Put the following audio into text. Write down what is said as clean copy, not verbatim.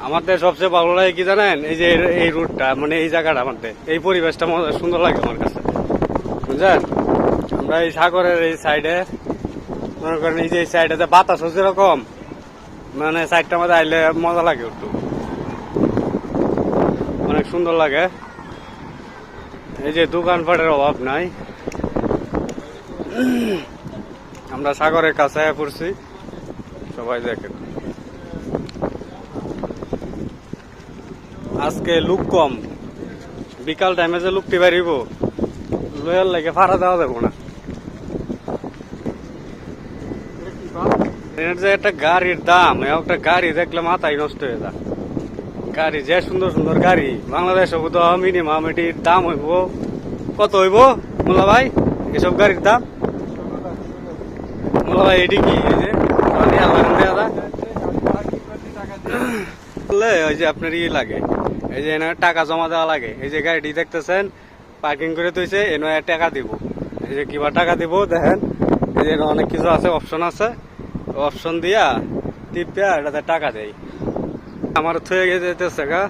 আমাদের সবচেয়ে ভালো লাগে কি জানেন, এই যে এই রুটটা, মানে এই জায়গাটা আমাদের এই পরিবেশটা সুন্দর লাগে আমার কাছে, বুঝলেন। আমরা এই সাগরের এই সাইডে মনে করেন, এই যে এই সাইডে বাতাস হচ্ছে এরকম, মানে সাইডটা আমাদের আইলে মজা লাগে একটু, অনেক সুন্দর লাগে। এই যে দোকানপাটের অভাব নাই, আমরা সাগরের কাছে পড়ছি, সবাই দেখেন। আজকে লোক কম, বিকাল টাইমে যে লোকটি বাড়িব লয়ার লাগে ভাড়া দেওয়া যাবো না। এর যে একটা গাড়ির দাম, একটা গাড়ি দেখলে মাথায় নষ্ট হয়ে যায়। গাড়ি যে সুন্দর সুন্দর গাড়ি বাংলাদেশে তো মিনিমাম এটির দাম হইব কত হইব মোল্লা ভাই? এসব গাড়ির দাম মোল্লা ভাই এটি কি? ওই যে আপনার ই লাগে, এই যে টাকা জমা দেওয়া লাগে। এই যে গাড়িটি দেখতেছেন পার্কিং করে তুইছে, এনে টাকা দিব। এই যে কিবা টাকা দিব দেখেন, এই যে অনেক কিছু আছে, অপশন আছে, অপশন দিয়া টিপিয়া এটাতে টাকা দেয়। আমার থয়ে যেতেছে গা।